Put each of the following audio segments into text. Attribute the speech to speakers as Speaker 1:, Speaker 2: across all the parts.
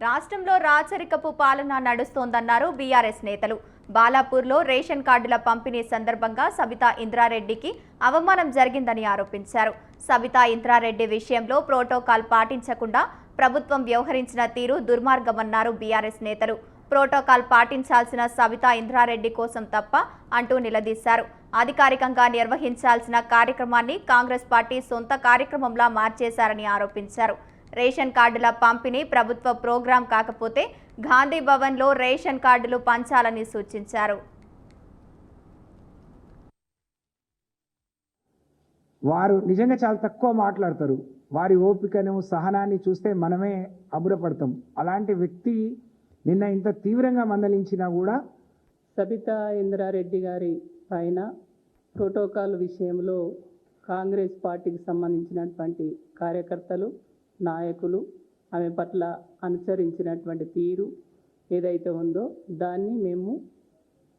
Speaker 1: రాష్ట్రంలో రాచరికపు పాలన నడుస్తోందన్నారు బీఆర్ఎస్ నేతలు. బాలాపూర్లో రేషన్ కార్డుల పంపిణీ సందర్భంగా సబితా ఇంద్రారెడ్డికి అవమానం జరిగిందని ఆరోపించారు. సబితా ఇంద్రారెడ్డి విషయంలో ప్రోటోకాల్ పాటించకుండా ప్రభుత్వం వ్యవహరించిన తీరు దుర్మార్గమన్నారు బీఆర్ఎస్ నేతలు. ప్రోటోకాల్ పాటించాల్సిన సబితా ఇంద్రారెడ్డి కోసం తప్ప అంటూ నిలదీశారు. అధికారికంగా నిర్వహించాల్సిన కార్యక్రమాన్ని కాంగ్రెస్ పార్టీ సొంత కార్యక్రమంలా మార్చేశారని ఆరోపించారు. రేషన్ కార్డుల పంపిణీ ప్రభుత్వ ప్రోగ్రాం కాకపోతే గాంధీ భవన్లో రేషన్ కార్డులు పంచాలని సూచించారు.
Speaker 2: వారు నిజంగా చాలా తక్కువ మాట్లాడతారు. వారి ఓపికను సహనాన్ని చూస్తే మనమే అబురపడతాం. అలాంటి వ్యక్తి నిన్న ఇంత తీవ్రంగా మందలించినా కూడా
Speaker 3: సబితా ఇంద్రారెడ్డి గారి పైన ప్రోటోకాల్ విషయంలో కాంగ్రెస్ పార్టీకి సంబంధించినటువంటి కార్యకర్తలు, నాయకులు ఆమె పట్ల అనుసరించినటువంటి తీరు ఏదైతే ఉందో దాన్ని మేము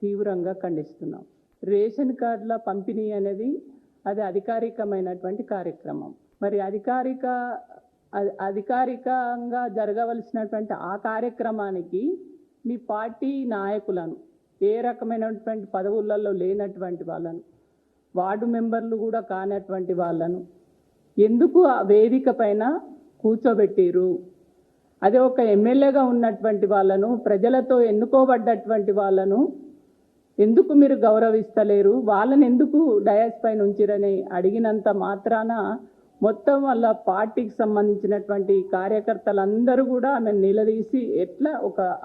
Speaker 3: తీవ్రంగా ఖండిస్తున్నాం. రేషన్ కార్డుల పంపిణీ అనేది అది అధికారికమైనటువంటి కార్యక్రమం. మరి అధికారికంగా జరగవలసినటువంటి ఆ కార్యక్రమానికి మీ పార్టీ నాయకులను, ఏ రకమైనటువంటి పదవులలో లేనటువంటి వాళ్ళను, వార్డు మెంబర్లు కూడా కానటువంటి వాళ్ళను ఎందుకు ఆ వేదిక పైన కూర్చోబెట్టిరు? అదే ఒక ఎమ్మెల్యేగా ఉన్నటువంటి వాళ్ళను, ప్రజలతో ఎన్నుకోబడ్డటువంటి వాళ్ళను ఎందుకు మీరు గౌరవిస్తలేరు? వాళ్ళని ఎందుకు డయాస్ పైన ఉంచిరని అడిగినంత మాత్రాన మొత్తం వాళ్ళ పార్టీకి సంబంధించినటువంటి కార్యకర్తలందరూ కూడా ఆమె నిలదీసి ఎట్లా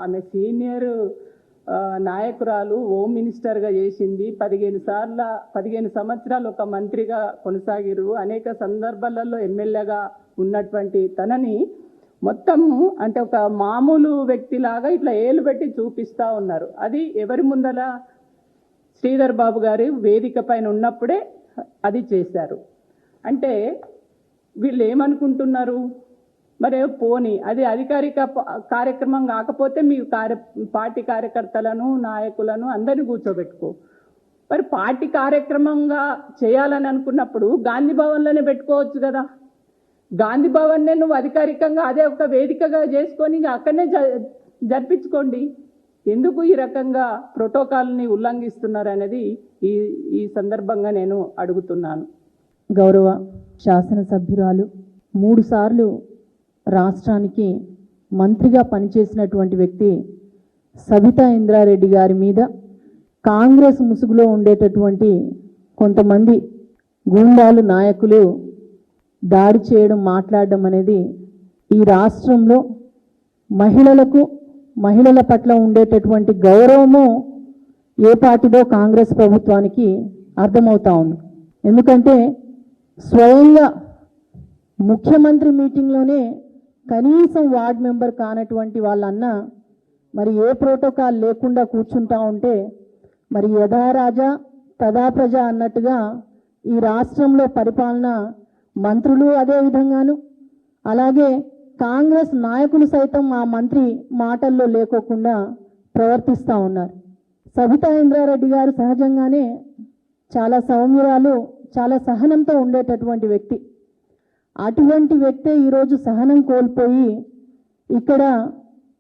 Speaker 3: ఆమె సీనియర్ నాయకురాలు, హోమ్ మినిస్టర్గా చేసింది, 15 సంవత్సరాలు ఒక మంత్రిగా కొనసాగిరు, అనేక సందర్భాలలో ఎమ్మెల్యేగా ఉన్నటువంటి తనని మొత్తము అంటే ఒక మామూలు వ్యక్తిలాగా ఇట్లా ఏలు పెట్టి చూపిస్తూ ఉన్నారు. అది ఎవరి ముందర? శ్రీధర్ బాబు గారి వేదిక పైన ఉన్నప్పుడే అది చేశారు. అంటే వీళ్ళు ఏమనుకుంటున్నారు? మరి పోనీ అది అధికారిక కార్యక్రమం కాకపోతే మీ పార్టీ కార్యకర్తలను, నాయకులను అందరినీ కూర్చోబెట్టుకో. మరి పార్టీ కార్యక్రమంగా చేయాలని అనుకున్నప్పుడు గాంధీ భవన్లోనే పెట్టుకోవచ్చు కదా. గాంధీ భవన్నే నువ్వు అధికారికంగా అదే ఒక వేదికగా చేసుకొని అక్కడనే జరిపించుకోండి. ఎందుకు ఈ రకంగా ప్రోటోకాల్ని ఉల్లంఘిస్తున్నారు అనేది ఈ సందర్భంగా నేను అడుగుతున్నాను.
Speaker 4: గౌరవ శాసనసభ్యురాలు 3 సార్లు రాష్ట్రానికి మంత్రిగా పనిచేసినటువంటి వ్యక్తి సబితా ఇంద్రారెడ్డి గారి మీద కాంగ్రెస్ ముసుగులో ఉండేటటువంటి కొంతమంది గూండాలు, నాయకులు దాడి చేయడం, మాట్లాడడం అనేది ఈ రాష్ట్రంలో మహిళల పట్ల ఉండేటటువంటి గౌరవము ఏ పార్టీదో కాంగ్రెస్ ప్రభుత్వానికి అర్థమవుతా ఉంది. ఎందుకంటే స్వయంగా ముఖ్యమంత్రి మీటింగ్లోనే కనీసం వార్డ్ మెంబర్ కానటువంటి వాళ్ళన్నా మరి ఏ ప్రోటోకాల్ లేకుండా కూర్చుంటా ఉంటే మరి యథా రాజా తదా ప్రజ అన్నట్టుగా ఈ రాష్ట్రంలో పరిపాలన మంత్రులు అదే విధంగాను, అలాగే కాంగ్రెస్ నాయకులు సైతం ఆ మంత్రి మాటల్లో లేకోకుండా ప్రవర్తిస్తూ ఉన్నారు. సబితా ఇంద్రారెడ్డి గారు సహజంగానే చాలా సౌమ్యురాలు, చాలా సహనంతో ఉండేటటువంటి వ్యక్తి. అటువంటి వ్యక్తే ఈరోజు సహనం కోల్పోయి ఇక్కడ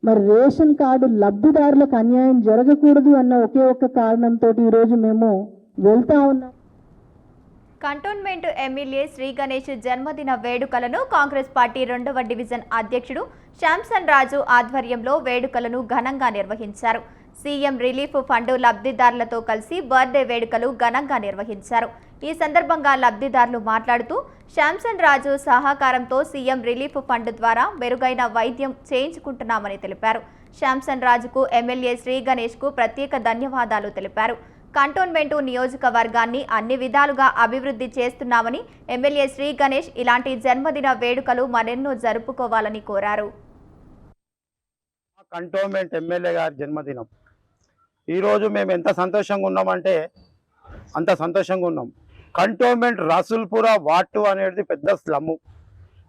Speaker 4: మరి రేషన్ కార్డు లబ్ధిదారులకు అన్యాయం జరగకూడదు అన్న ఒకే ఒక్క కారణంతో ఈరోజు మేము వెళ్తా ఉన్నాం.
Speaker 1: కంటోన్మెంట్ ఎమ్మెల్యే శ్రీ గణేష్ జన్మదిన వేడుకలను కాంగ్రెస్ పార్టీ 2వ డివిజన్ అధ్యక్షుడు శాంసన్ రాజు ఆధ్వర్యంలో వేడుకలను ఘనంగా నిర్వహించారు. సీఎం రిలీఫ్ ఫండ్ లబ్ధిదారులతో కలిసి బర్త్డే వేడుకలు ఘనంగా నిర్వహించారు. ఈ సందర్భంగా లబ్ధిదారులు మాట్లాడుతూ శాంసన్ రాజు సహకారంతో సీఎం రిలీఫ్ ఫండ్ ద్వారా మెరుగైన వైద్యం చేయించుకుంటున్నామని తెలిపారు. శాంసన్ రాజుకు ఎమ్మెల్యే శ్రీ గణేష్కు ప్రత్యేక ధన్యవాదాలు తెలిపారు. కంటోన్మెంటు నియోజకవర్గాన్ని అన్ని విధాలుగా అభివృద్ధి చేస్తున్నామని ఎమ్మెల్యే శ్రీ గణేష్ ఇలాంటి జన్మదిన వేడుకలు మరెన్నో జరుపుకోవాలని కోరారు.
Speaker 5: కంటోన్మెంట్ ఎమ్మెల్యే గారి జన్మదినం ఈరోజు మేము ఎంత సంతోషంగా ఉన్నామంటే అంత సంతోషంగా ఉన్నాం. కంటోన్మెంట్ రసూల్పుర వార్డ్ 2 అనేది పెద్ద స్లమ్.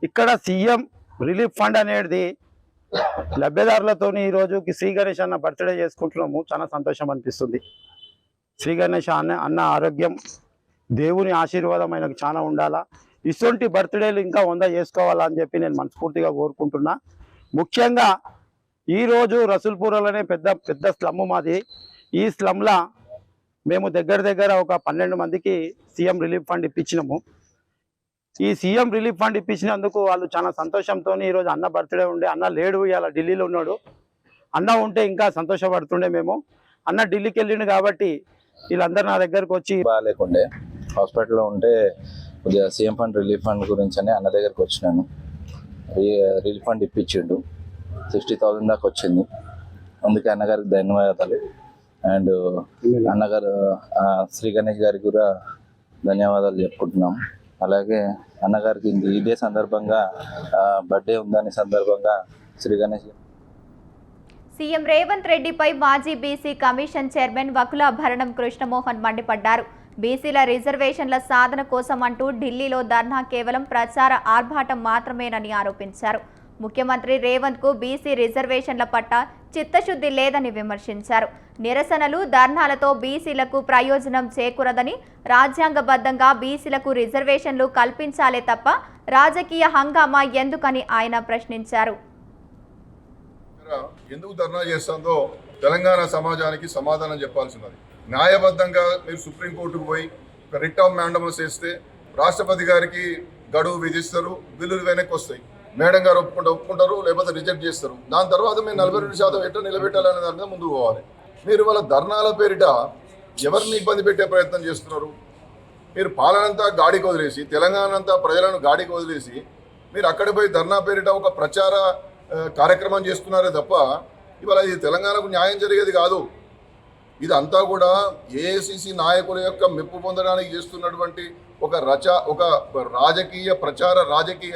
Speaker 5: ఇక్కడ సీఎం రిలీఫ్ ఫండ్ అనేది లబ్ధిదారులతో ఈరోజు శ్రీ గణేష్ అన్న బర్త్డే చేసుకుంటున్నాము. చాలా సంతోషం అనిపిస్తుంది. శ్రీ గణేష్ అన్న ఆరోగ్యం, దేవుని ఆశీర్వాదం ఆయనకు చాలా ఉండాలా. ఇటువంటి బర్త్డేలు ఇంకా 100 చేసుకోవాలని చెప్పి నేను మనస్ఫూర్తిగా కోరుకుంటున్నా. ముఖ్యంగా ఈరోజు రసూల్పురలోనే పెద్ద స్లమ్ మాది. ఈ స్లమ్లా మేము దగ్గర ఒక 12 మందికి సీఎం రిలీఫ్ ఫండ్ ఇప్పించినాము. ఈ సీఎం రిలీఫ్ ఫండ్ ఇప్పించినందుకు వాళ్ళు చాలా సంతోషంతో ఈరోజు అన్న బర్త్డే ఉండే, అన్న లేడు, ఇలా ఢిల్లీలో ఉన్నాడు. అన్న ఉంటే ఇంకా సంతోషపడుతుండే మేము. అన్న ఢిల్లీకి వెళ్ళిండు కాబట్టి వీళ్ళందరూ నా దగ్గరకు వచ్చి
Speaker 6: బాగాలేకుండే హాస్పిటల్లో ఉంటే కొద్దిగా సీఎం ఫండ్ రిలీఫ్ ఫండ్ గురించి అని అన్న దగ్గరకు వచ్చినాను. రిలీఫ్ ఫండ్ ఇప్పించిండు, 60,000 దాకా వచ్చింది. అందుకే అన్నగారికి ధన్యవాదాలు. అండ్ అన్నగారు శ్రీ గణేష్ గారికి కూడా ధన్యవాదాలు చెప్పుకుంటున్నాం. అలాగే అన్నగారికి ఇదే సందర్భంగా బర్త్డే ఉందని సందర్భంగా శ్రీ గణేష్
Speaker 1: సీఎం రేవంత్ రెడ్డిపై మాజీ BC commission chairman Vakulabharanam Krishnamohan మండిపడ్డారు. బీసీల రిజర్వేషన్ల సాధన కోసం అంటూ ఢిల్లీలో ధర్నా కేవలం ప్రచార ఆర్భాటం మాత్రమేనని ఆరోపించారు. ముఖ్యమంత్రి రేవంత్ కు బీసీ రిజర్వేషన్ల పట్ల చిత్తశుద్ధి లేదని విమర్శించారు. నిరసనలు, ధర్నాలతో బీసీలకు ప్రయోజనం చేకూరదని, రాజ్యాంగబద్ధంగా బీసీలకు రిజర్వేషన్లు కల్పించాలే తప్ప రాజకీయ హంగామా ఎందుకని ఆయన ప్రశ్నించారు.
Speaker 7: ఎందుకు ధర్నా చేస్తుందో తెలంగాణ సమాజానికి సమాధానం చెప్పాల్సినది. న్యాయబద్ధంగా మీరు సుప్రీంకోర్టుకు పోయి ఒక రిట్ ఆఫ్ మ్యాండమస్ వేస్తే రాష్ట్రపతి గారికి గడువు విధిస్తారు, బిల్లులు వెనక్కి వస్తాయి. మేడం గారు ఒప్పుకుంటారు, లేకపోతే రిజెక్ట్ చేస్తారు. దాని తర్వాత మీరు 42% ఎట్లా నిలబెట్టాలనే దాని మీద ముందుకు పోవాలి. మీరు వాళ్ళ ధర్నాల పేరిట ఎవరిని ఇబ్బంది పెట్టే ప్రయత్నం చేస్తున్నారు? మీరు పాలనంతా గాడికి వదిలేసి, తెలంగాణ అంతా ప్రజలను గాడికి వదిలేసి మీరు అక్కడ పోయి ధర్నా పేరిట ఒక ప్రచార కార్యక్రమం చేస్తున్నారే తప్ప ఇవాళ ఇది తెలంగాణకు న్యాయం జరిగేది కాదు. ఇదంతా కూడా ఏఐసిసి నాయకుల యొక్క మెప్పు పొందడానికి చేస్తున్నటువంటి ఒక రాజకీయ ప్రచార రాజకీయ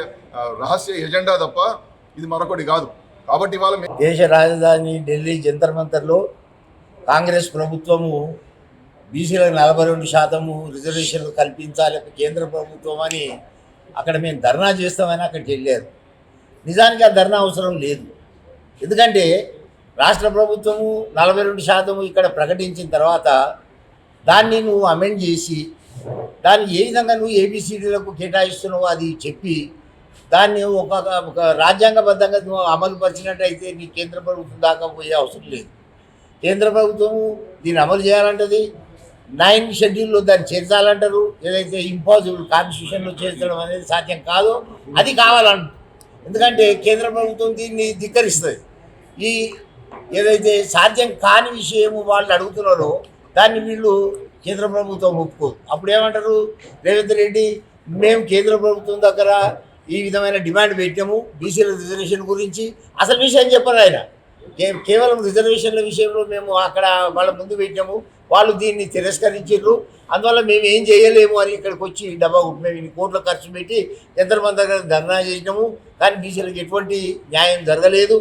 Speaker 7: రహస్య ఎజెండా తప్ప ఇది మరొకటి కాదు. కాబట్టి ఇవాళ
Speaker 8: దేశ రాజధాని ఢిల్లీ జంతర్ మంతర్లో కాంగ్రెస్ ప్రభుత్వము బీసీలకు 42% రిజర్వేషన్లు కల్పించాలి కేంద్ర ప్రభుత్వం అని అక్కడ మేము ధర్నా చేస్తామని అక్కడికి వెళ్ళారు. నిజానికి ఆ ధర్నా అవసరం లేదు. ఎందుకంటే రాష్ట్ర ప్రభుత్వము 42% ఇక్కడ ప్రకటించిన తర్వాత దాన్ని నువ్వు అమెండ్ చేసి దాన్ని ఏ విధంగా నువ్వు ఏబిసిడీలకు కేటాయిస్తున్నావో అది చెప్పి దాన్ని ఒక రాజ్యాంగబద్ధంగా నువ్వు అమలు పరిచినట్టయితే నీ కేంద్ర ప్రభుత్వం దాకా పోయే అవసరం లేదు. కేంద్ర ప్రభుత్వము దీన్ని అమలు చేయాలంటది, 9 షెడ్యూల్లో దాన్ని చేర్చాలంటారు. ఏదైతే ఇంపాసిబుల్ కాన్స్టిట్యూషన్లో చేర్చడం అనేది సాధ్యం కాదో అది కావాలంట. ఎందుకంటే కేంద్ర ప్రభుత్వం దీన్ని ధిక్కరిస్తుంది. ఈ ఏదైతే సాధ్యం కాని విషయము వాళ్ళు అడుగుతున్నారో దాన్ని వీళ్ళు కేంద్ర ప్రభుత్వం ఒప్పుకోదు. అప్పుడు ఏమంటారు, రేవంత్ రెడ్డి మేము కేంద్ర ప్రభుత్వం దగ్గర ఈ విధమైన డిమాండ్ పెట్టాము బీసీల రిజర్వేషన్ గురించి. అసలు విషయం చెప్పరు ఆయన. కేవలం రిజర్వేషన్ల విషయంలో మేము అక్కడ వాళ్ళ ముందు పెట్టాము, వాళ్ళు దీన్ని తిరస్కరించారు, అందువల్ల మేము ఏం చేయలేము అని ఇక్కడికి వచ్చి మేము ఇన్ని కోట్ల ఖర్చు పెట్టి ఎంతమంది దగ్గర ధర్నా చేసినాము, కానీ బీసీలకు ఎటువంటి న్యాయం జరగలేదు.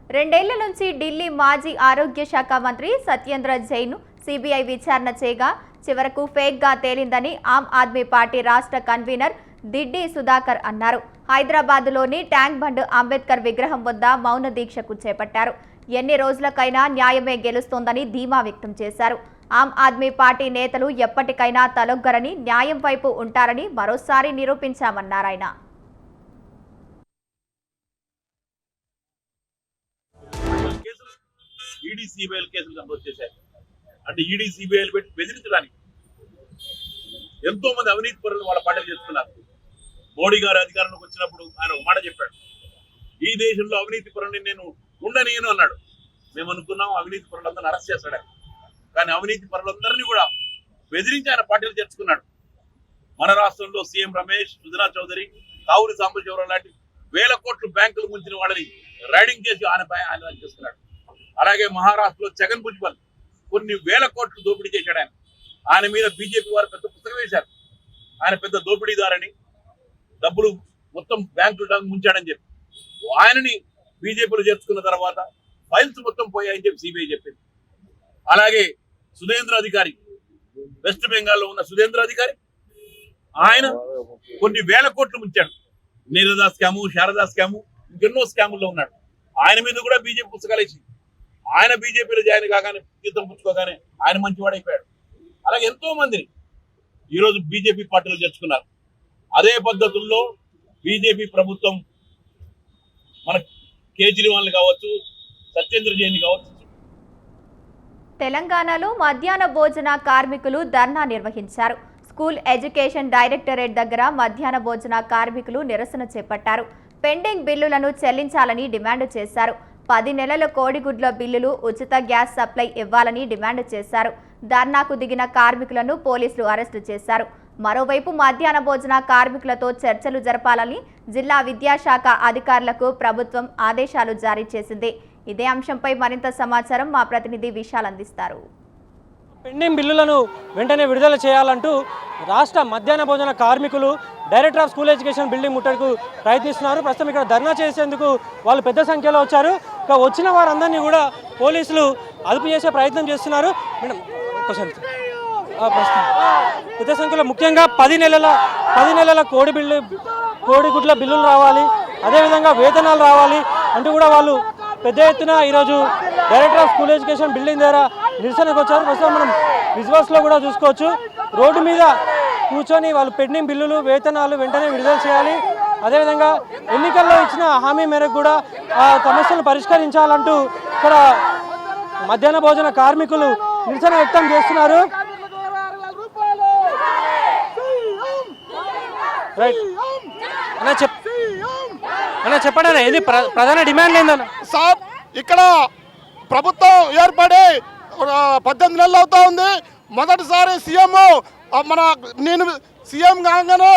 Speaker 1: 2 ఏళ్ల నుంచి ఢిల్లీ మాజీ ఆరోగ్య శాఖ మంత్రి సత్యేంద్ర జైన్ను సిబిఐ విచారణ చేయగా చివరకు ఫేక్గా తేలిందని ఆమ్ ఆద్మీ పార్టీ రాష్ట్ర కన్వీనర్ దిడ్డి సుధాకర్ అన్నారు. హైదరాబాద్లోని ట్యాంక్ బండ్ అంబేద్కర్ విగ్రహం వద్ద మౌన దీక్షకు చేపట్టారు. ఎన్ని రోజులకైనా న్యాయమే గెలుస్తోందని ధీమా వ్యక్తం చేశారు. ఆమ్ ఆద్మీ పార్టీ నేతలు ఎప్పటికైనా తలొగ్గరని, న్యాయం వైపు ఉంటారని మరోసారి నిరూపించామన్నారాయన.
Speaker 9: ఈడీ సిబిఐలు కేసులు నమోదు చేశారు. అంటే ఈడీ సిబిఐలు పెట్టి బెదిరించడానికి ఎంతో మంది అవినీతి పరులు వాళ్ళ పార్టీలు చేస్తున్నారు. మోడీ గారు అధికారంలోకి వచ్చినప్పుడు ఆయన ఒక మాట చెప్పాడు, ఈ దేశంలో అవినీతి పరుని నేను ఉండనియను అన్నాడు. మేము అనుకున్నాం అవినీతి పరులందరినీ అరెస్ట్ చేస్తాడు, కానీ అవినీతి పరులందరినీ కూడా బెదిరించి ఆయన పార్టీలు చేర్చుకున్నాడు. మన రాష్ట్రంలో సీఎం రమేష్, సుజనా చౌదరి, కావురి సాంబశివరావు లాంటి 1000 కోట్లు బ్యాంకులు ముంచిన వాళ్ళని రైడింగ్ చేసి ఆయన చేసుకున్నాడు. అలాగే మహారాష్ట్రలో జగన్ భుజ్బల్ కొన్ని 1000 కోట్లు దోపిడీ చేశాడు. ఆయన మీద బీజేపీ వారు పెద్ద పుస్తకం వేశారు, ఆయన పెద్ద దోపిడీదారని, డబ్బులు మొత్తం బ్యాంకులు ముంచాడని చెప్పి. ఆయనని బీజేపీలో చేర్చుకున్న తర్వాత ఫైల్స్ మొత్తం పోయాయని చెప్పి సిబిఐ చెప్పింది. అలాగే సుధేంద్ర అధికారి, వెస్ట్ బెంగాల్లో ఉన్న సుధేంద్ర అధికారి, ఆయన కొన్ని 1000 కోట్లు ముంచాడు. నీరదా స్కాము, శారదా స్కాము, ఇంకెన్నో స్కాముల్లో ఉన్నాడు. ఆయన మీద కూడా బీజేపీ పుస్తకాలు వేసి ఆయన బీజేపీలో జాయిన్ కాగానే, జీతం పుచ్చుకోగానే ఆయన మంచివాడైపోయాడు. అలాగే ఎంతో మందిని ఈరోజు బీజేపీ పార్టీలో చేర్చుకున్నారు. అదే పద్ధతుల్లో బీజేపీ ప్రభుత్వం మన కేజ్రీవాల్ని కావచ్చు, సత్యేంద్ర జైన్ కావచ్చు.
Speaker 1: తెలంగాణలో మధ్యాహ్న భోజన కార్మికులు ధర్నా నిర్వహించారు. స్కూల్ ఎడ్యుకేషన్ డైరెక్టరేట్ దగ్గర మధ్యాహ్న భోజన కార్మికులు నిరసన చేపట్టారు. పెండింగ్ బిల్లులను చెల్లించాలని డిమాండ్ చేశారు. 10 నెలల కోడిగుడ్ల బిల్లులు, ఉచిత గ్యాస్ సప్లై ఇవ్వాలని డిమాండ్ చేశారు. ధర్నాకు దిగిన కార్మికులను పోలీసులు అరెస్టు చేశారు. మరోవైపు మధ్యాహ్న భోజన కార్మికులతో చర్చలు జరపాలని జిల్లా విద్యాశాఖ అధికారులకు ప్రభుత్వం ఆదేశాలు జారీ చేసింది. ఇదే అంశంపై మరింత సమాచారం మా ప్రతినిధి విశాల్ అందిస్తారు.
Speaker 10: పెండింగ్ బిల్లులను వెంటనే విడుదల చేయాలంటూ రాష్ట్ర మధ్యాహ్న భోజన కార్మికులు director of school education building ముట్టడికి ప్రయత్నిస్తున్నారు. ప్రస్తుతం ఇక్కడ ధర్నా చేసేందుకు వాళ్ళు పెద్ద సంఖ్యలో వచ్చారు. ఇక వచ్చిన వారందరినీ కూడా పోలీసులు అదుపు చేసే ప్రయత్నం చేస్తున్నారు. మేడం పెద్ద సంఖ్యలో ముఖ్యంగా 10 నెలల కోడిగుడ్ల బిల్లులు రావాలి, అదేవిధంగా వేతనాలు రావాలి అంటూ కూడా వాళ్ళు పెద్ద ఎత్తున ఈరోజు director of school education building దగ్గర నిరసనకు వచ్చారు. ప్రస్తుతం మనం విజువల్స్లో కూడా చూసుకోవచ్చు. రోడ్డు మీద కూర్చొని వాళ్ళు పెండింగ్ బిల్లులు, వేతనాలు వెంటనే విడుదల చేయాలి, అదేవిధంగా ఎన్నికల్లో ఇచ్చిన హామీ మేరకు కూడా ఆ సమస్యలను పరిష్కరించాలంటూ ఇక్కడ మధ్యాహ్న భోజన కార్మికులు నిరసన వ్యక్తం చేస్తున్నారు. రైట్ అన్న చెప్పండి, ఇది ప్రధాన డిమాండ్ ఏందన్న?
Speaker 11: సార్, ఇక్కడ ప్రభుత్వం ఏర్పడి 18 నెలలు అవుతా ఉంది. మొదటిసారి సీఎం నేను సీఎం కాగానే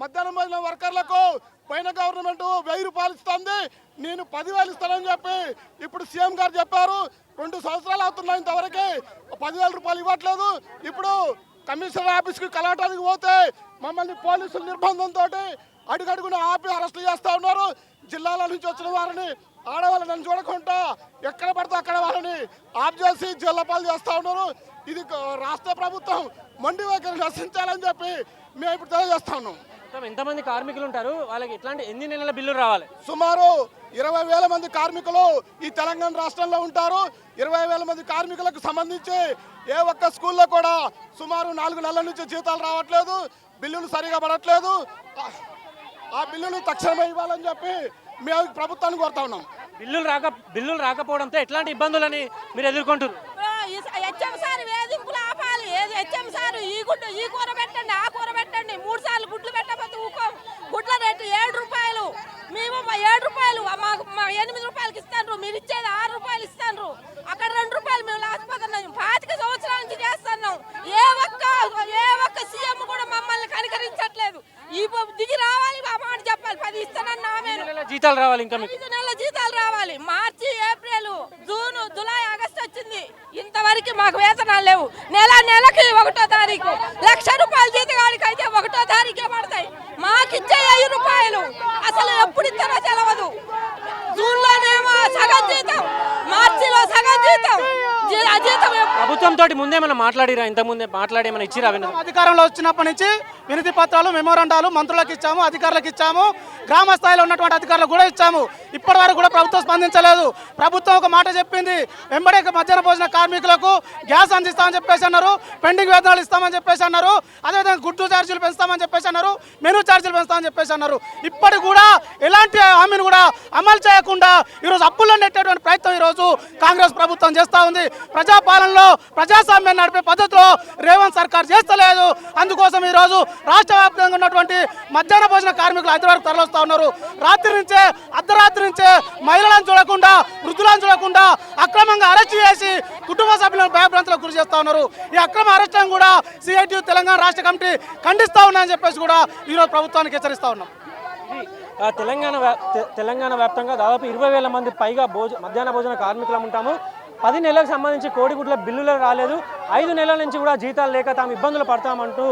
Speaker 11: మధ్యాహ్న భోజన వర్కర్లకు పైన గవర్నమెంట్ 1000 రూపాయలు ఇస్తుంది, నేను 10,000 ఇస్తానని చెప్పి ఇప్పుడు సీఎం గారు చెప్పారు. 2 సంవత్సరాలు అవుతున్నాయి, ఇంతవరకు 10,000 రూపాయలు ఇవ్వట్లేదు. ఇప్పుడు కమిషనర్ ఆఫీస్కి కలవటానికి పోతే మమ్మల్ని పోలీసుల నిర్బంధంతో అడుగడుగున ఆపి అరెస్టులు చేస్తూ ఉన్నారు. జిల్లాల నుంచి వచ్చిన వారిని, ఆడవాళ్ళని చూడకుండా ఎక్కడ పడితే అక్కడ వారిని ఆఫ్ చేసి జిల్లాపాలు చేస్తూ ఉన్నారు. ఇది రాష్ట్ర ప్రభుత్వం మొండి వైఖరి నశించాలని చెప్పి మేము ఇప్పుడు తెలియజేస్తా ఉన్నాం.
Speaker 10: ఎంతమంది కార్మికులు ఉంటారు, వాళ్ళకి ఎన్ని నెలల బిల్లు రావాలి?
Speaker 11: సుమారు 20,000 మంది కార్మికులు ఈ తెలంగాణ రాష్ట్రంలో ఉంటారు. 20,000 మంది కార్మికులకు సంబంధించి ఏ ఒక్క స్కూల్లో కూడా సుమారు 4 నెలల నుంచి జీతాలు రావట్లేదు, బిల్లులు సరిగా పడట్లేదు. ఆ బిల్లులు తక్షణమే ఇవ్వాలని చెప్పి మేము ప్రభుత్వాన్ని కోరుతా ఉన్నాం.
Speaker 10: బిల్లులు రాకపోవడంతో ఎట్లాంటి ఇబ్బందులని మీరు ఎదుర్కొంటారు?
Speaker 12: హెచ్ఎం సార్ వేధింపులు ఆపాలి. హెచ్ఎం సార్ ఈ కూర పెట్టండి, ఆ కూర పెట్టండి, 3 సార్లు గుడ్లు పెట్టకపోతే గుడ్ల రేటు 7 రూపాయలు. మేము 7 రూపాయలు మాకు 8 రూపాయలకి ఇస్తాను, మీరు ఇచ్చేది 6 రూపాయలు ఇస్తాను. అక్కడ 2 రూపాయలు మేము లాసిపోతున్నాం. 25 సంవత్సరాల నుంచి చేస్తున్నాం. ఏ ఒక్క సీఎం కూడా మమ్మల్ని కనికరించట్లేదు. ఈ దిగి రావాలి, ఆ మాట చెప్పాలి. 10 ఇస్తానన్నా
Speaker 10: జీతాలు రావాలి, ఇంకా
Speaker 12: 5 నెలల జీతాలు రావాలి. మార్చి, ఏప్రిల్, జూన్, జూలై, ఆగస్టు వచ్చింది, ఇంతవరకు మాకు వేతనాలు లేవు. నెలకి 1వ తారీఖు 1,00,000 రూపాయలు జీతగాడికి అయితే 1వ తారీఖే పడతాయి. మాకిచ్చే 5 రూపాయలు అసలు ఎప్పుడు ఇస్తారో తెలియదు. జూన్లోనేమో సగం జీతం, మార్చిలో సగం జీతం.
Speaker 10: ప్రభుత్వంతో ముందే మనం మాట్లాడిరా? ఇంతకుముందే మాట్లాడి ఏమైనా ఇచ్చిరా?
Speaker 13: అధికారంలో వచ్చినప్పటి నుంచి వినతి పత్రాలు, మెమోరాండాలు మంత్రులకు ఇచ్చాము, అధికారులకు ఇచ్చాము, గ్రామ స్థాయిలో ఉన్నటువంటి అధికారులకు కూడా ఇచ్చాము. ఇప్పటి వరకు కూడా ప్రభుత్వం స్పందించలేదు. ప్రభుత్వం ఒక మాట చెప్పింది, వెంబడే మధ్యాహ్న భోజన కార్మికులకు గ్యాస్ అందిస్తామని చెప్పేసి అన్నారు, పెండింగ్ వేతనాలు ఇస్తామని చెప్పేసి అన్నారు, అదేవిధంగా గుడ్డు ఛార్జీలు పెంచుతామని చెప్పేసి అన్నారు, మెనూ ఛార్జీలు పెంచుతామని చెప్పేసి అన్నారు. ఇప్పటికి కూడా ఎలాంటి హామీని కూడా అమలు చేయకుండా ఈరోజు అప్పుల్లో నెట్టేటువంటి ప్రయత్నం ఈరోజు కాంగ్రెస్ ప్రభుత్వం చేస్తూ ఉంది. ప్రజాపాలనలో ప్రజాస్వామ్యాన్ని నడిపే పద్ధతిలో రేవంత్ సర్కార్ చేస్తలేదు. అందుకోసం ఈరోజు రాష్ట్ర వ్యాప్తంగా ఉన్నటువంటి మధ్యాహ్న భోజన కార్మికులు హైదరాబాద్ తరలిస్తూ ఉన్నారు. అర్ధరాత్రి నుంచే మహిళలను చూడకుండా, వృద్ధులను చూడకుండా అక్రమంగా అరెస్ట్ చేసి కుటుంబ సభ్యులను భయభ్రాంతులకు గురి చేస్తూ ఉన్నారు. ఈ అక్రమ అరెస్టులను కూడా సిఐటి తెలంగాణ రాష్ట్ర కమిటీ ఖండిస్తూ ఉన్నాయని చెప్పేసి కూడా ఈరోజు ప్రభుత్వానికి హెచ్చరిస్తూ ఉన్నాం.
Speaker 10: తెలంగాణ వ్యాప్తంగా దాదాపు 20,000 మంది పైగా మధ్యాహ్న భోజన కార్మికులు ఉంటాము. 10 నెలలకు సంబంధించి కోడిగుడ్ల బిల్లులు రాలేదు, 5 నెలల నుంచి కూడా జీతాలు లేక తాము ఇబ్బందులు పడతామంటూ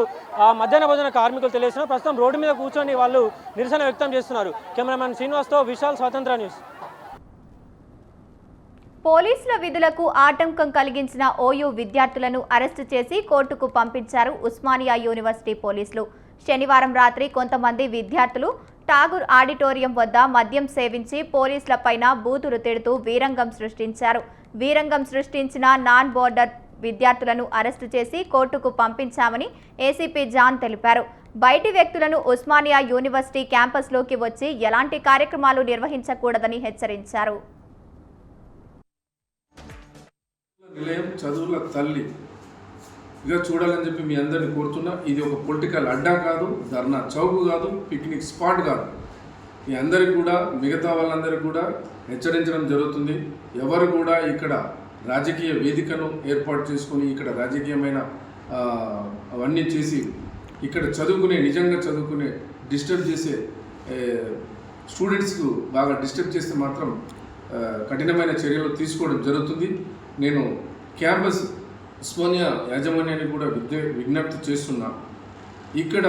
Speaker 10: మధ్యాహ్న భోజన కార్మికులు తెలియజేస్తున్నారు. ప్రస్తుతం రోడ్డు మీద కూర్చొని వాళ్ళు నిరసన వ్యక్తం చేస్తున్నారు. కెమెరామెన్ శ్రీనివాస్తో విశాల్, స్వతంత్ర న్యూస్.
Speaker 1: పోలీసుల విధులకు ఆటంకం కలిగించిన ఓయూ విద్యార్థులను అరెస్టు చేసి కోర్టుకు పంపించారు ఉస్మానియా యూనివర్సిటీ పోలీసులు. శనివారం రాత్రి కొంతమంది విద్యార్థులు ఠాగూర్ ఆడిటోరియం వద్ద మద్యం సేవించి పోలీసులపైన బూతులు తిడుతూ వీరంగం సృష్టించారు. వీరంగం సృష్టించిన నాన్ బోర్డర్ విద్యార్థులను అరెస్టు చేసి కోర్టుకు పంపించామని ఏసీపీ జాన్ తెలిపారు. బయటి వ్యక్తులను ఉస్మానియా యూనివర్సిటీ క్యాంపస్లోకి వచ్చి ఎలాంటి కార్యక్రమాలు నిర్వహించకూడదని హెచ్చరించారు.
Speaker 14: నిలయం చదువుల తల్లి ఇక చూడాలని చెప్పి మీ అందరిని కోరుతున్నా. ఇది ఒక పొలిటికల్ అడ్డా కాదు, ధర్నా చౌక్ కాదు, పిక్నిక్ స్పాట్ కాదు. మీ అందరికి కూడా, మిగతా వాళ్ళందరికీ కూడా హెచ్చరించడం జరుగుతుంది. ఎవరు కూడా ఇక్కడ రాజకీయ వేదికను ఏర్పాటు చేసుకొని ఇక్కడ రాజకీయమైన అవన్నీ చేసి ఇక్కడ నిజంగా చదువుకునే డిస్టర్బ్ చేసే స్టూడెంట్స్కు బాగా డిస్టర్బ్ చేస్తే మాత్రం కఠినమైన చర్యలు తీసుకోవడం జరుగుతుంది. నేను క్యాంపస్ ఉస్మానియా యాజమాన్యాన్ని కూడా విజ్ఞప్తి చేస్తున్నా. ఇక్కడ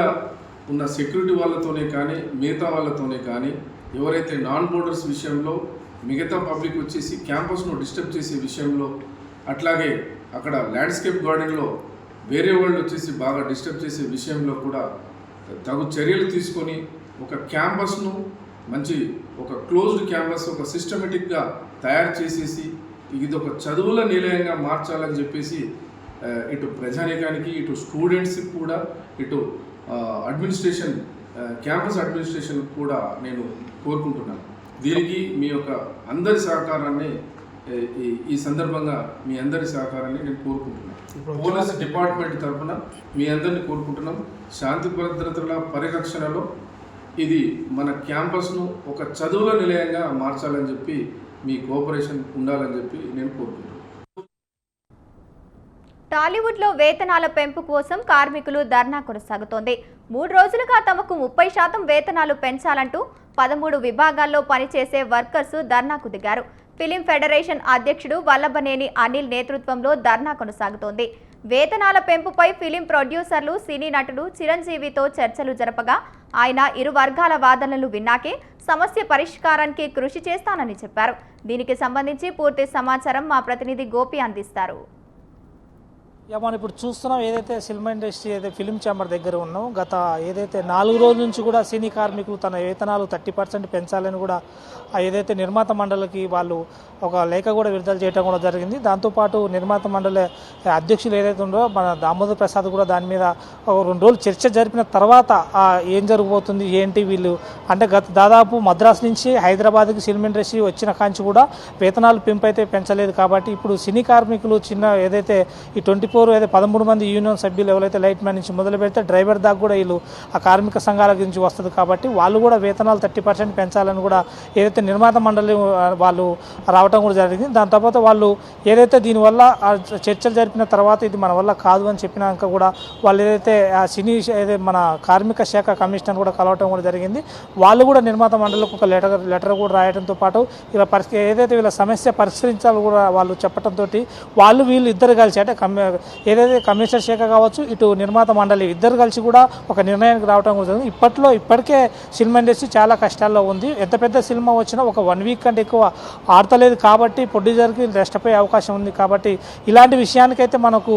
Speaker 14: ఉన్న సెక్యూరిటీ వాళ్ళతోనే కానీ మిగతా వాళ్ళతోనే కానీ ఎవరైతే నాన్ బోర్డర్స్ విషయంలో మిగతా పబ్లిక్ వచ్చేసి క్యాంపస్ను డిస్టర్బ్ చేసే విషయంలో, అట్లాగే అక్కడ ల్యాండ్స్కేప్ గార్డెన్లో వేరే వాళ్ళు వచ్చేసి బాగా డిస్టర్బ్ చేసే విషయంలో కూడా తగు చర్యలు తీసుకొని ఒక క్యాంపస్ను మంచి ఒక క్లోజ్డ్ క్యాంపస్ ఒక సిస్టమేటిక్గా తయారు చేసేసి ఇది ఒక చదువుల నిలయంగా మార్చాలని చెప్పేసి ఇటు ప్రజానీకానికి, ఇటు స్టూడెంట్స్కి కూడా, ఇటు అడ్మినిస్ట్రేషన్ క్యాంపస్ అడ్మినిస్ట్రేషన్ కూడా నేను కోరుకుంటున్నాను. దీనికి మీ యొక్క అందరి సహకారాన్ని ఈ సందర్భంగా మీ అందరి సహకారాన్ని నేను కోరుకుంటున్నాను. పోలీస్ డిపార్ట్మెంట్ తరఫున మీ అందరిని కోరుకుంటున్నాం. శాంతి భద్రతల పరిరక్షణలో ఇది మన క్యాంపస్ను ఒక చదువుల నిలయంగా మార్చాలని చెప్పి మీ కోఆపరేషన్ ఉండాలని చెప్పి నేను కోరుకుంటున్నాను.
Speaker 1: టాలీవుడ్లో వేతనాల పెంపు కోసం కార్మికులు ధర్నా కొనసాగుతోంది. 3 రోజులుగా తమకు 30% వేతనాలు పెంచాలంటూ 13 విభాగాల్లో పనిచేసే వర్కర్స్ ధర్నాకు దిగారు. ఫిలిం ఫెడరేషన్ అధ్యక్షుడు వల్లభనేని అనిల్ నేతృత్వంలో ధర్నా కొనసాగుతోంది. వేతనాల పెంపుపై ఫిలిం ప్రొడ్యూసర్లు, సినీ నటుడు చిరంజీవితో చర్చలు జరపగా ఆయన ఇరు వర్గాల వాదనలు విన్నాకే సమస్య పరిష్కారానికి కృషి చేస్తానని చెప్పారు. దీనికి సంబంధించి పూర్తి సమాచారం మా ప్రతినిధి గోపి అందిస్తారు.
Speaker 10: మనం ఇప్పుడు చూస్తున్నాం, ఏదైతే సినిమా ఇండస్ట్రీ ఏదైతే ఫిలిం ఛాంబర్ దగ్గర ఉన్నాం, గత ఏదైతే 4 రోజుల నుంచి కూడా సినీ కార్మికులు తన వేతనాలు 30% పెంచాలని కూడా ఏదైతే నిర్మాత మండలికి వాళ్ళు ఒక లేఖ కూడా విడుదల చేయడం కూడా జరిగింది. దాంతోపాటు నిర్మాత మండలి అధ్యక్షులు ఏదైతే ఉందో మన దామోదర్ ప్రసాద్ కూడా దాని మీద ఒక 2 రోజులు చర్చ జరిపిన తర్వాత ఏం జరగబోతుంది ఏంటి వీళ్ళు అంటే దాదాపు మద్రాసు నుంచి హైదరాబాద్కి ఫిల్మ్ ఇండస్ట్రీ వచ్చిన కాంచి కూడా వేతనాలు పెంపు అయితే పెంచలేదు. కాబట్టి ఇప్పుడు సినీ కార్మికులు చిన్న ఏదైతే ఈ 24 ఏదైతే 13 మంది యూనియన్ సభ్యులు ఎవరైతే లైట్ మ్యాన్ నుంచి మొదలు పెడితే డ్రైవర్ దాకా కూడా వీళ్ళు ఆ కార్మిక సంఘాల గురించి వస్తుంది. కాబట్టి వాళ్ళు కూడా వేతనాలు 30% పెంచాలని కూడా ఏదైతే నిర్మాత మండలి వాళ్ళు రావటం కూడా జరిగింది. దాని తర్వాత వాళ్ళు ఏదైతే దీనివల్ల చర్చలు జరిపిన తర్వాత ఇది మన వల్ల కాదు అని చెప్పినాక కూడా వాళ్ళు ఏదైతే ఆ సినీ ఏదైతే మన కార్మిక శాఖ కమిషనర్ కూడా కలవటం కూడా జరిగింది. వాళ్ళు కూడా నిర్మాత మండలికి ఒక లెటర్ కూడా రాయడంతో పాటు ఇలా ఏదైతే వీళ్ళ సమస్య పరిష్కరించాలో కూడా వాళ్ళు చెప్పడంతో వీళ్ళు ఇద్దరు కలిసి అంటే ఏదైతే కమిషనర్ శాఖ కావచ్చు ఇటు నిర్మాత మండలి ఇద్దరు కలిసి కూడా ఒక నిర్ణయానికి రావడం కూడా జరిగింది. ఇప్పటికే సినిమా ఇండస్ట్రీ చాలా కష్టాల్లో ఉంది. ఎంత పెద్ద సినిమా వచ్చినా ఒక 1 వీక్ కంటే ఎక్కువ ఆడతలేదు కాబట్టి ప్రొడ్యూసర్కి రెస్ట్ అయ్యే అవకాశం ఉంది. కాబట్టి ఇలాంటి విషయానికైతే మనకు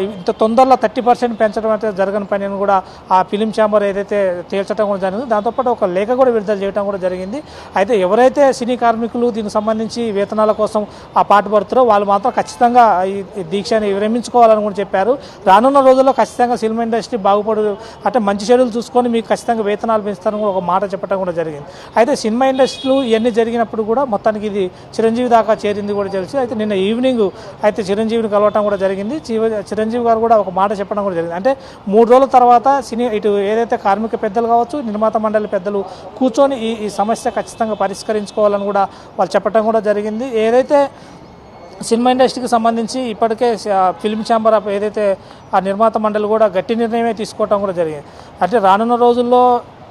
Speaker 10: ఇంత తొందరలో 30% పెంచడం అయితే జరగని పని అని కూడా ఆ ఫిలిం ఛాంబర్ ఏదైతే తేల్చడం కూడా జరిగింది. దాంతోపాటు ఒక లేఖ కూడా విడుదల చేయడం కూడా జరిగింది. అయితే ఎవరైతే సినీ కార్మికులు దీనికి సంబంధించి వేతనాల కోసం పాటుపడుతారో వాళ్ళు మాత్రం ఖచ్చితంగా ఈ దీక్షని విరమించుకోవాలని కూడా చెప్పారు. రానున్న రోజుల్లో ఖచ్చితంగా సినిమా ఇండస్ట్రీ బాగుపడు అంటే మంచి షెడ్యూల్ చూసుకొని మీకు ఖచ్చితంగా వేతనాలు పెంచుతారని కూడా ఒక మాట చెప్పడం కూడా జరిగింది. అయితే సినిమా ఇండస్ట్రీలు ఇవన్నీ జరిగినప్పుడు కూడా మొత్తానికి ఇది చిరంజీవి దాకా చేరింది కూడా తెలిసి అయితే నిన్న ఈవినింగ్ అయితే చిరంజీవిని కలవటం కూడా జరిగింది. చిరంజీవి గారు కూడా ఒక మాట చెప్పడం కూడా జరిగింది. అంటే 3 రోజుల తర్వాత ఇటు ఏదైతే కార్మిక పెద్దలు కావచ్చు నిర్మాత మండలి పెద్దలు కూర్చొని ఈ సమస్య ఖచ్చితంగా పరిష్కరించుకోవాలని కూడా వాళ్ళు చెప్పడం కూడా జరిగింది. ఏదైతే సినిమా ఇండస్ట్రీకి సంబంధించి ఇప్పటికే ఫిల్మ్ ఛాంబర్ ఏదైతే ఆ నిర్మాత మండలి కూడా గట్టి నిర్ణయమే తీసుకోవటం కూడా జరిగింది. అంటే రానున్న రోజుల్లో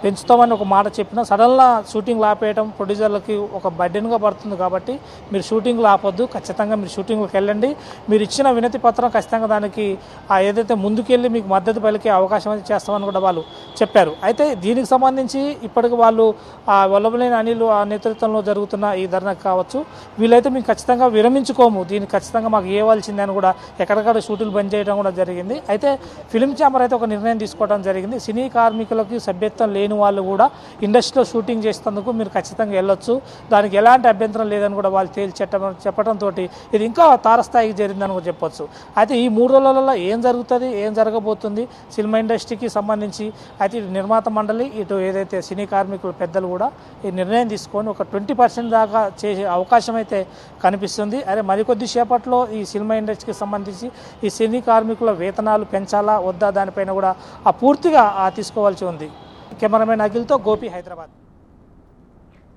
Speaker 10: పెంచుతామని ఒక మాట చెప్పినా సడన్గా షూటింగ్లు ఆపేయడం ప్రొడ్యూసర్లకి ఒక బర్డెన్గా పడుతుంది. కాబట్టి మీరు షూటింగ్లు ఆపొద్దు, ఖచ్చితంగా మీరు షూటింగ్లకు వెళ్ళండి. మీరు ఇచ్చిన వినతి పత్రం ఖచ్చితంగా దానికి ఏదైతే ముందుకెళ్ళి మీకు మద్దతు పలికే అవకాశం అయితే చేస్తామని కూడా వాళ్ళు చెప్పారు. అయితే దీనికి సంబంధించి ఇప్పటికి వాళ్ళు వల్లభనేని అనిల్ నేతృత్వంలో జరుగుతున్న ఈ ధర్నాకు కావచ్చు వీళ్ళైతే మేము ఖచ్చితంగా విరమించుకోము, దీనికి ఖచ్చితంగా మాకు ఇవ్వాల్సిందే అని కూడా ఎక్కడికక్కడ షూటింగ్లు బంద్ చేయడం కూడా జరిగింది. అయితే ఫిలిం ఛాంబర్ అయితే ఒక నిర్ణయం తీసుకోవడం జరిగింది. సినీ కార్మికులకి సభ్యత్వం లేని లేని వాళ్ళు కూడా ఇండస్ట్రీలో షూటింగ్ చేసేందుకు మీరు ఖచ్చితంగా వెళ్ళొచ్చు, దానికి ఎలాంటి అభ్యంతరం లేదని కూడా వాళ్ళు చెప్పడంతో ఇది ఇంకా తారస్థాయికి చేరిందని కూడా చెప్పొచ్చు. అయితే ఈ 3 రోజులలో ఏం జరుగుతుంది, ఏం జరగబోతుంది సినిమా ఇండస్ట్రీకి సంబంధించి అయితే ఇటు నిర్మాత మండలి, ఇటు ఏదైతే సినీ కార్మికుల పెద్దలు కూడా ఈ నిర్ణయం తీసుకొని ఒక 20% దాకా చేసే అవకాశం అయితే కనిపిస్తుంది. అదే మరికొద్ది సేపట్లో ఈ సినిమా ఇండస్ట్రీకి సంబంధించి ఈ సినీ కార్మికుల వేతనాలు పెంచాలా వద్దా దానిపైన కూడా పూర్తిగా తీసుకోవాల్సి ఉంది. కెమెరామెన్ అఖిల్తో గోపి, హైదరాబాద్.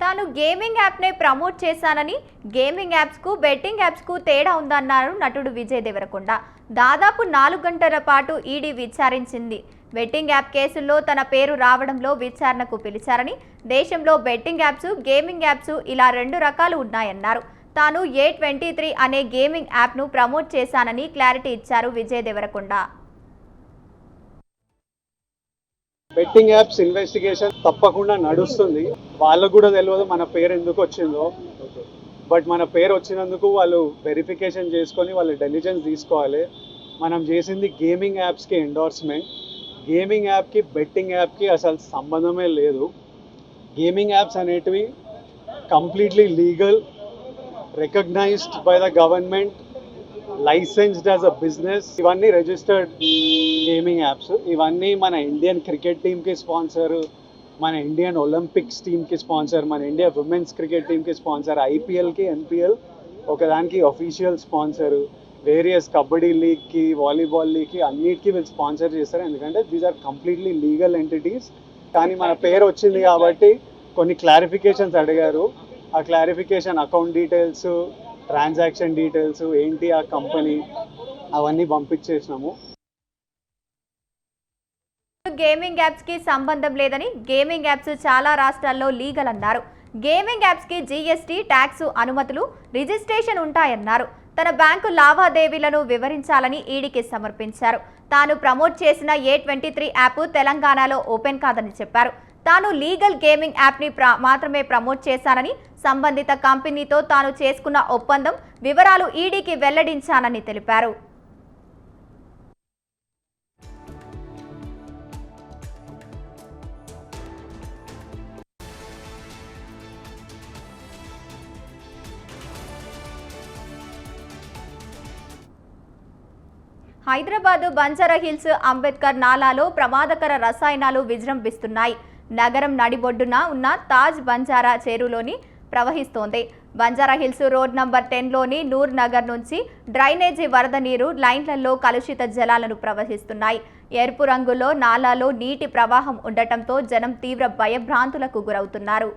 Speaker 1: తాను గేమింగ్ యాప్నే ప్రమోట్ చేశానని, గేమింగ్ యాప్స్కు బెట్టింగ్ యాప్స్కు తేడా ఉందన్నారు నటుడు విజయ్ దేవరకొండ. దాదాపు 4 గంటల పాటు ఈడీ విచారించింది. బెట్టింగ్ యాప్ కేసుల్లో తన పేరు రావడంలో విచారణకు పిలిచారని, దేశంలో బెట్టింగ్ యాప్స్, గేమింగ్ యాప్స్ ఇలా 2 రకాలు ఉన్నాయన్నారు. తాను A23 అనే గేమింగ్ యాప్ను ప్రమోట్ చేశానని క్లారిటీ ఇచ్చారు Vijay Deverakonda.
Speaker 15: Betting apps investigation తప్పకుండా నడుస్తుంది. వాళ్ళకు కూడా తెలియదు మన పేరు ఎందుకు వచ్చిందో, బట్ మన పేరు వచ్చినందుకు వాళ్ళు వెరిఫికేషన్ చేసుకొని వాళ్ళు డెలిజెన్స్ తీసుకోవాలి. మనం చేసింది గేమింగ్ యాప్స్కి ఎండోర్స్మెంట్. గేమింగ్ యాప్కి బెట్టింగ్ యాప్కి అసలు సంబంధమే లేదు. గేమింగ్ యాప్స్ అనేటివి completely legal, recognised by the government, licensed as a business. ఇవన్నీ రిజిస్టర్డ్ గేమింగ్ యాప్స్. ఇవన్నీ మన ఇండియన్ క్రికెట్ టీమ్కి స్పాన్సర్, మన ఇండియన్ ఒలింపిక్స్ టీమ్కి స్పాన్సర్, మన ఇండియా ఉమెన్స్ క్రికెట్ టీమ్కి స్పాన్సర్, ఐపీఎల్కి, ఎన్పిఎల్ ఒకదానికి అఫీషియల్ స్పాన్సర్, వేరియస్ కబడ్డీ లీగ్కి, వాలీబాల్ లీగ్కి అన్నిటికీ వీళ్ళు స్పాన్సర్ చేస్తారు. ఎందుకంటే these are completely legal entities. కానీ మన పేరు వచ్చింది కాబట్టి కొన్ని క్లారిఫికేషన్స్ అడిగారు. ఆ clarification account details, transaction details ఏంటి ఆ కంపెనీ అవన్నీ పంపించేసినాము.
Speaker 1: గేమింగ్ యాప్స్ కి సంబంధం లేదని, గేమింగ్ యాప్స్ చాలా రాష్ట్రాల్లో లీగల్ అన్నారు. గేమింగ్ యాప్స్ కి జీఎస్టీ, ట్యాక్స్, అనుమతులు, రిజిస్ట్రేషన్ ఉంటాయన్నారు. తన బ్యాంకు లావాదేవీలను వివరించాలని ఈడీకి సమర్పించారు. తాను ప్రమోట్ చేసిన A23 యాప్ తెలంగాణలో ఓపెన్ కాదని చెప్పారు. తాను లీగల్ గేమింగ్ యాప్ని మాత్రమే ప్రమోట్ చేశానని, సంబంధిత కంపెనీతో తాను చేసుకున్న ఒప్పందం వివరాలు ఈడీకి వెల్లడించానని తెలిపారు. హైదరాబాద్ బంజారాహిల్స్ అంబేద్కర్ నాలాలో ప్రమాదకర రసాయనాలు విజృంభిస్తున్నాయి. నగరం నడిబొడ్డున ఉన్న తాజ్ బంజారా చెరువులోని ప్రవహిస్తోంది. బంజారాహిల్స్ రోడ్ నంబర్ 10లోని నూర్ నగర్ నుంచి డ్రైనేజీ వరద నీరు లైన్లలో కలుషిత జలాలను ప్రవహిస్తున్నాయి. ఎరుపు రంగులో నాలాలో నీటి ప్రవాహం ఉండటంతో జనం తీవ్ర భయభ్రాంతులకు గురవుతున్నారు.